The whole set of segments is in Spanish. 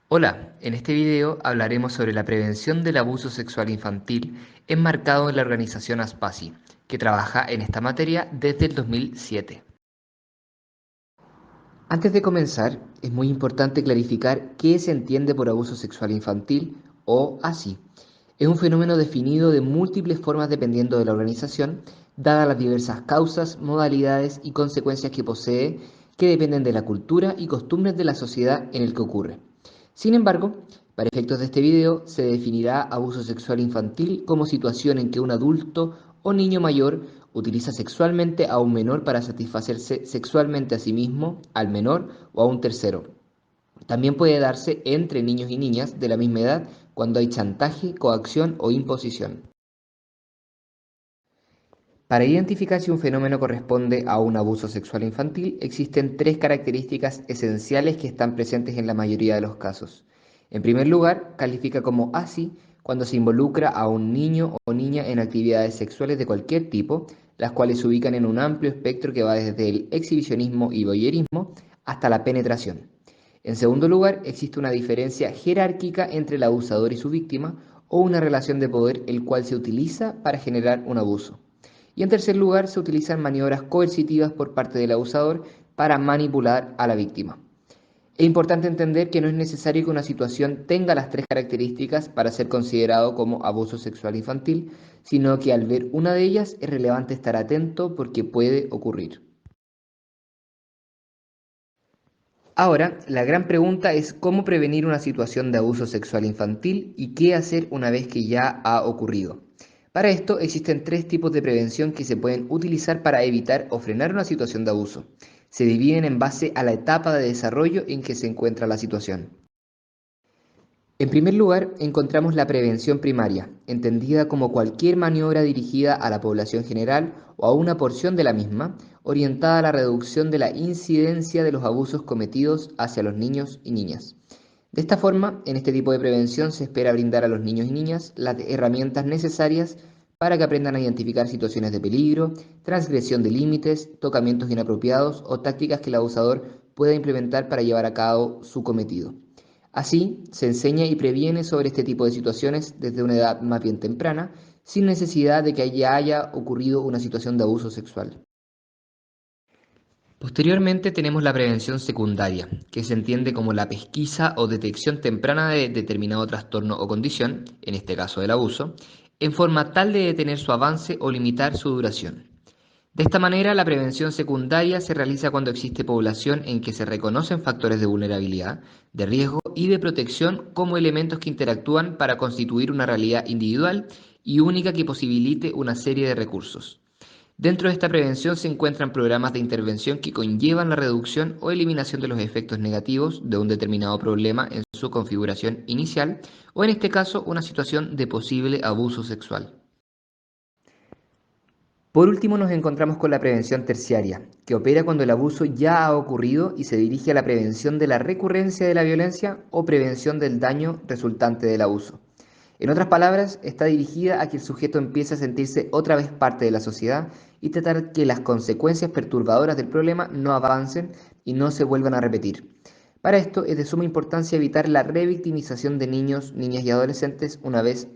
Hola, en este video hablaremos sobre la prevención del abuso sexual infantil enmarcado en la organización ASPASI, que trabaja en esta materia desde el 2007. Antes de comenzar, es muy importante clarificar qué se entiende por abuso sexual infantil o ASI. Es un fenómeno definido de múltiples formas dependiendo de la organización, dadas las diversas causas, modalidades y consecuencias que posee, que dependen de la cultura y costumbres de la sociedad en el que ocurre. Sin embargo, para efectos de este video, se definirá abuso sexual infantil como situación en que un adulto o niño mayor utiliza sexualmente a un menor para satisfacerse sexualmente a sí mismo, al menor o a un tercero. También puede darse entre niños y niñas de la misma edad cuando hay chantaje, coacción o imposición. Para identificar si un fenómeno corresponde a un abuso sexual infantil, existen tres características esenciales que están presentes en la mayoría de los casos. En primer lugar, califica como ASI cuando se involucra a un niño o niña en actividades sexuales de cualquier tipo, las cuales se ubican en un amplio espectro que va desde el exhibicionismo y voyerismo hasta la penetración. En segundo lugar, existe una diferencia jerárquica entre el abusador y su víctima o una relación de poder el cual se utiliza para generar un abuso. Y en tercer lugar, se utilizan maniobras coercitivas por parte del abusador para manipular a la víctima. Es importante entender que no es necesario que una situación tenga las tres características para ser considerado como abuso sexual infantil, sino que al ver una de ellas es relevante estar atento porque puede ocurrir. Ahora, la gran pregunta es cómo prevenir una situación de abuso sexual infantil y qué hacer una vez que ya ha ocurrido. Para esto existen tres tipos de prevención que se pueden utilizar para evitar o frenar una situación de abuso. Se dividen en base a la etapa de desarrollo en que se encuentra la situación. En primer lugar, encontramos la prevención primaria, entendida como cualquier maniobra dirigida a la población general o a una porción de la misma, orientada a la reducción de la incidencia de los abusos cometidos hacia los niños y niñas. De esta forma, en este tipo de prevención se espera brindar a los niños y niñas las herramientas necesarias para que aprendan a identificar situaciones de peligro, transgresión de límites, tocamientos inapropiados o tácticas que el abusador pueda implementar para llevar a cabo su cometido. Así, se enseña y previene sobre este tipo de situaciones desde una edad más bien temprana, sin necesidad de que ya haya ocurrido una situación de abuso sexual. Posteriormente tenemos la prevención secundaria, que se entiende como la pesquisa o detección temprana de determinado trastorno o condición, en este caso el abuso, en forma tal de detener su avance o limitar su duración. De esta manera, la prevención secundaria se realiza cuando existe población en que se reconocen factores de vulnerabilidad, de riesgo y de protección como elementos que interactúan para constituir una realidad individual y única que posibilite una serie de recursos. Dentro de esta prevención se encuentran programas de intervención que conllevan la reducción o eliminación de los efectos negativos de un determinado problema en su configuración inicial o en este caso una situación de posible abuso sexual. Por último nos encontramos con la prevención terciaria, que opera cuando el abuso ya ha ocurrido y se dirige a la prevención de la recurrencia de la violencia o prevención del daño resultante del abuso. En otras palabras, está dirigida a que el sujeto empiece a sentirse otra vez parte de la sociedad y tratar que las consecuencias perturbadoras del problema no avancen y no se vuelvan a repetir. Para esto es de suma importancia evitar la revictimización de niños, niñas y adolescentes una vez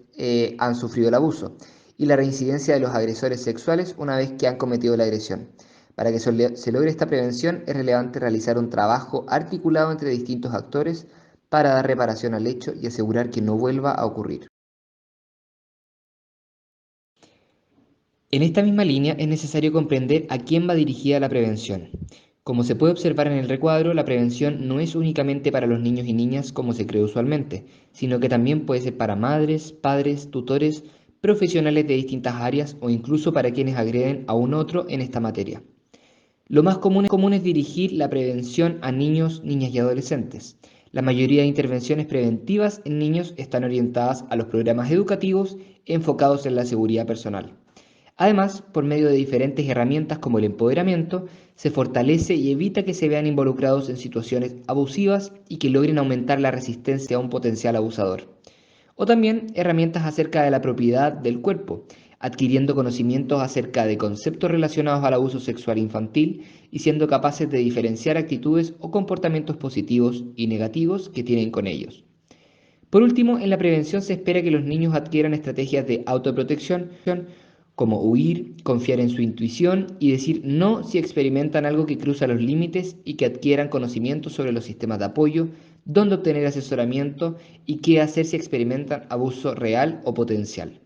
han sufrido el abuso y la reincidencia de los agresores sexuales una vez que han cometido la agresión. Para que se logre esta prevención es relevante realizar un trabajo articulado entre distintos actores para dar reparación al hecho y asegurar que no vuelva a ocurrir. En esta misma línea es necesario comprender a quién va dirigida la prevención. Como se puede observar en el recuadro, la prevención no es únicamente para los niños y niñas como se cree usualmente, sino que también puede ser para madres, padres, tutores, profesionales de distintas áreas o incluso para quienes agreden a un otro en esta materia. Lo más común es dirigir la prevención a niños, niñas y adolescentes. La mayoría de intervenciones preventivas en niños están orientadas a los programas educativos enfocados en la seguridad personal. Además, por medio de diferentes herramientas como el empoderamiento, se fortalece y evita que se vean involucrados en situaciones abusivas y que logren aumentar la resistencia a un potencial abusador. O también herramientas acerca de la propiedad del cuerpo, adquiriendo conocimientos acerca de conceptos relacionados al abuso sexual infantil y siendo capaces de diferenciar actitudes o comportamientos positivos y negativos que tienen con ellos. Por último, en la prevención se espera que los niños adquieran estrategias de autoprotección como huir, confiar en su intuición y decir no si experimentan algo que cruza los límites, y que adquieran conocimientos sobre los sistemas de apoyo, dónde obtener asesoramiento y qué hacer si experimentan abuso real o potencial.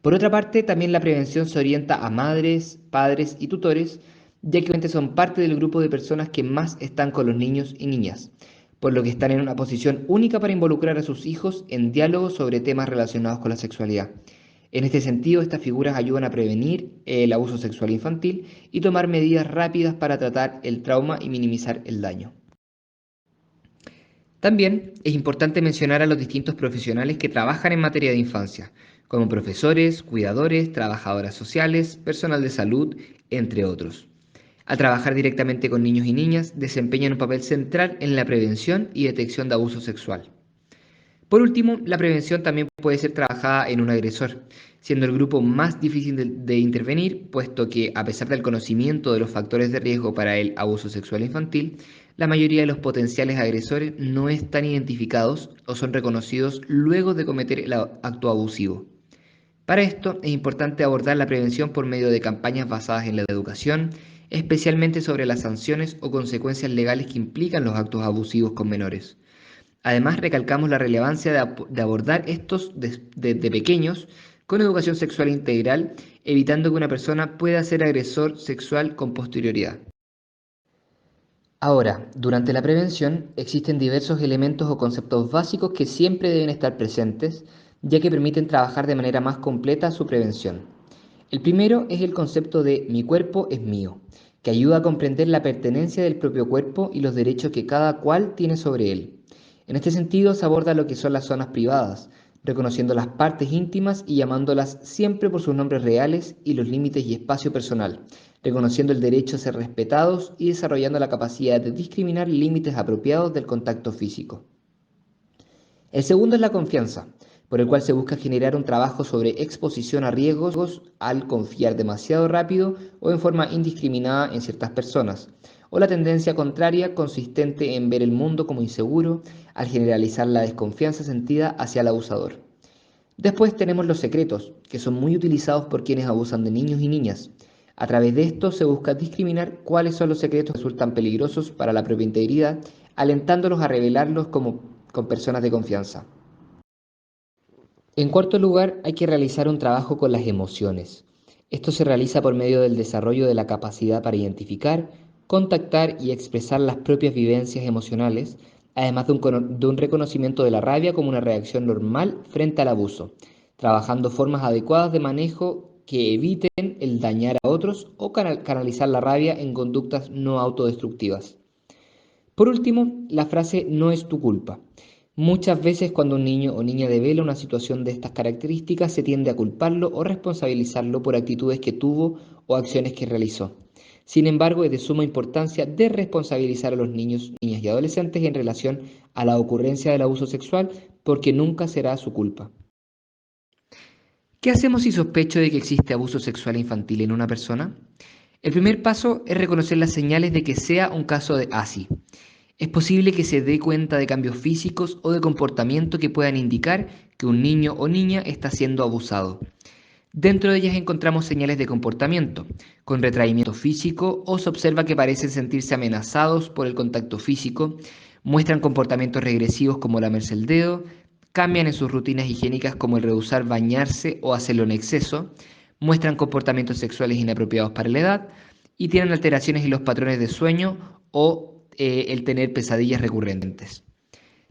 Por otra parte, también la prevención se orienta a madres, padres y tutores, ya que obviamente son parte del grupo de personas que más están con los niños y niñas, por lo que están en una posición única para involucrar a sus hijos en diálogos sobre temas relacionados con la sexualidad. En este sentido, estas figuras ayudan a prevenir el abuso sexual infantil y tomar medidas rápidas para tratar el trauma y minimizar el daño. También es importante mencionar a los distintos profesionales que trabajan en materia de infancia, como profesores, cuidadores, trabajadoras sociales, personal de salud, entre otros. Al trabajar directamente con niños y niñas, desempeñan un papel central en la prevención y detección de abuso sexual. Por último, la prevención también puede ser trabajada en un agresor, siendo el grupo más difícil de intervenir, puesto que, a pesar del conocimiento de los factores de riesgo para el abuso sexual infantil, la mayoría de los potenciales agresores no están identificados o son reconocidos luego de cometer el acto abusivo. Para esto es importante abordar la prevención por medio de campañas basadas en la educación, especialmente sobre las sanciones o consecuencias legales que implican los actos abusivos con menores. Además, recalcamos la relevancia de abordar estos desde pequeños con educación sexual integral, evitando que una persona pueda ser agresor sexual con posterioridad. Ahora, durante la prevención existen diversos elementos o conceptos básicos que siempre deben estar presentes, ya que permiten trabajar de manera más completa su prevención. El primero es el concepto de mi cuerpo es mío, que ayuda a comprender la pertenencia del propio cuerpo y los derechos que cada cual tiene sobre él. En este sentido se aborda lo que son las zonas privadas, reconociendo las partes íntimas y llamándolas siempre por sus nombres reales, y los límites y espacio personal, reconociendo el derecho a ser respetados y desarrollando la capacidad de discriminar límites apropiados del contacto físico. El segundo es la confianza, por el cual se busca generar un trabajo sobre exposición a riesgos al confiar demasiado rápido o en forma indiscriminada en ciertas personas, o la tendencia contraria consistente en ver el mundo como inseguro al generalizar la desconfianza sentida hacia el abusador. Después tenemos los secretos, que son muy utilizados por quienes abusan de niños y niñas. A través de esto se busca discriminar cuáles son los secretos que resultan peligrosos para la propia integridad, alentándolos a revelarlos con personas de confianza. En cuarto lugar, hay que realizar un trabajo con las emociones. Esto se realiza por medio del desarrollo de la capacidad para identificar, contactar y expresar las propias vivencias emocionales, además de un reconocimiento de la rabia como una reacción normal frente al abuso, trabajando formas adecuadas de manejo que eviten el dañar a otros o canalizar la rabia en conductas no autodestructivas. Por último, la frase no es tu culpa. Muchas veces cuando un niño o niña devela una situación de estas características, se tiende a culparlo o responsabilizarlo por actitudes que tuvo o acciones que realizó. Sin embargo, es de suma importancia desresponsabilizar a los niños, niñas y adolescentes en relación a la ocurrencia del abuso sexual, porque nunca será su culpa. ¿Qué hacemos si sospecho de que existe abuso sexual infantil en una persona? El primer paso es reconocer las señales de que sea un caso de ASI. Es posible que se dé cuenta de cambios físicos o de comportamiento que puedan indicar que un niño o niña está siendo abusado. Dentro de ellas encontramos señales de comportamiento, con retraimiento físico, o se observa que parecen sentirse amenazados por el contacto físico, muestran comportamientos regresivos como lamerse el dedo, cambian en sus rutinas higiénicas como el rehusar bañarse o hacerlo en exceso, muestran comportamientos sexuales inapropiados para la edad y tienen alteraciones en los patrones de sueño o el tener pesadillas recurrentes.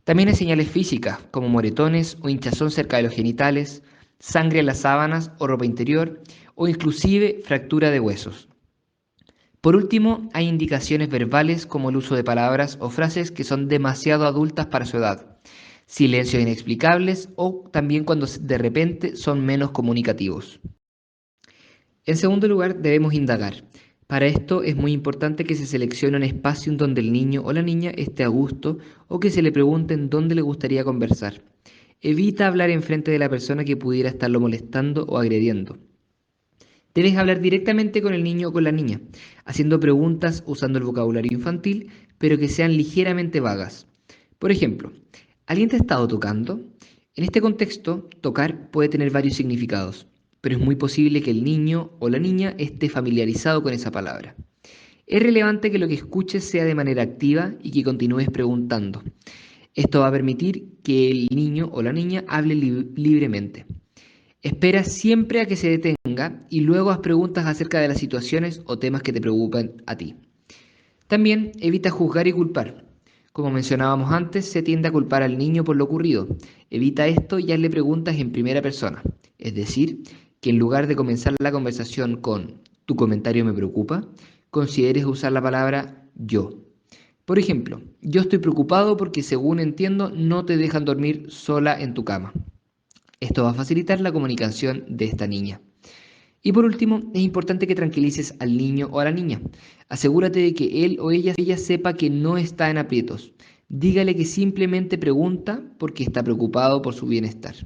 También hay señales físicas, como moretones o hinchazón cerca de los genitales, sangre en las sábanas o ropa interior, o inclusive fractura de huesos. Por último, hay indicaciones verbales como el uso de palabras o frases que son demasiado adultas para su edad, silencios inexplicables o también cuando de repente son menos comunicativos. En segundo lugar, debemos indagar. Para esto es muy importante que se seleccione un espacio en donde el niño o la niña esté a gusto, o que se le pregunte en dónde le gustaría conversar. Evita hablar enfrente de la persona que pudiera estarlo molestando o agrediendo. Debes hablar directamente con el niño o con la niña, haciendo preguntas usando el vocabulario infantil, pero que sean ligeramente vagas. Por ejemplo, ¿alguien te ha estado tocando? En este contexto, tocar puede tener varios significados, pero es muy posible que el niño o la niña esté familiarizado con esa palabra. Es relevante que lo que escuches sea de manera activa y que continúes preguntando. Esto va a permitir que el niño o la niña hable libremente. Espera siempre a que se detenga y luego haz preguntas acerca de las situaciones o temas que te preocupan a ti. También evita juzgar y culpar. Como mencionábamos antes, se tiende a culpar al niño por lo ocurrido. Evita esto y hazle preguntas en primera persona. Es decir, que en lugar de comenzar la conversación con "tu comentario me preocupa", consideres usar la palabra "yo". Por ejemplo, yo estoy preocupado porque según entiendo no te dejan dormir sola en tu cama. Esto va a facilitar la comunicación de esta niña. Y por último, es importante que tranquilices al niño o a la niña. Asegúrate de que él o ella sepa que no está en aprietos. Dígale que simplemente pregunta porque está preocupado por su bienestar.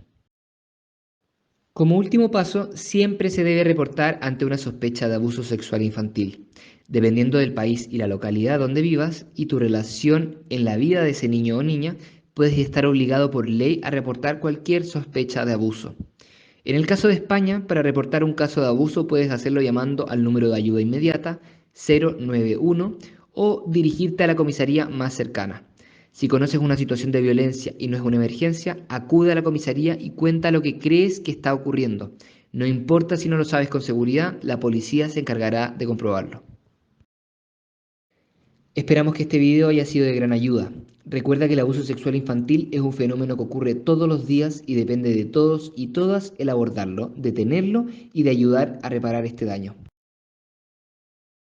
Como último paso, siempre se debe reportar ante una sospecha de abuso sexual infantil. Dependiendo del país y la localidad donde vivas y tu relación en la vida de ese niño o niña, puedes estar obligado por ley a reportar cualquier sospecha de abuso. En el caso de España, para reportar un caso de abuso puedes hacerlo llamando al número de ayuda inmediata 091 o dirigirte a la comisaría más cercana. Si conoces una situación de violencia y no es una emergencia, acude a la comisaría y cuenta lo que crees que está ocurriendo. No importa si no lo sabes con seguridad, la policía se encargará de comprobarlo. Esperamos que este video haya sido de gran ayuda. Recuerda que el abuso sexual infantil es un fenómeno que ocurre todos los días y depende de todos y todas el abordarlo, detenerlo y de ayudar a reparar este daño.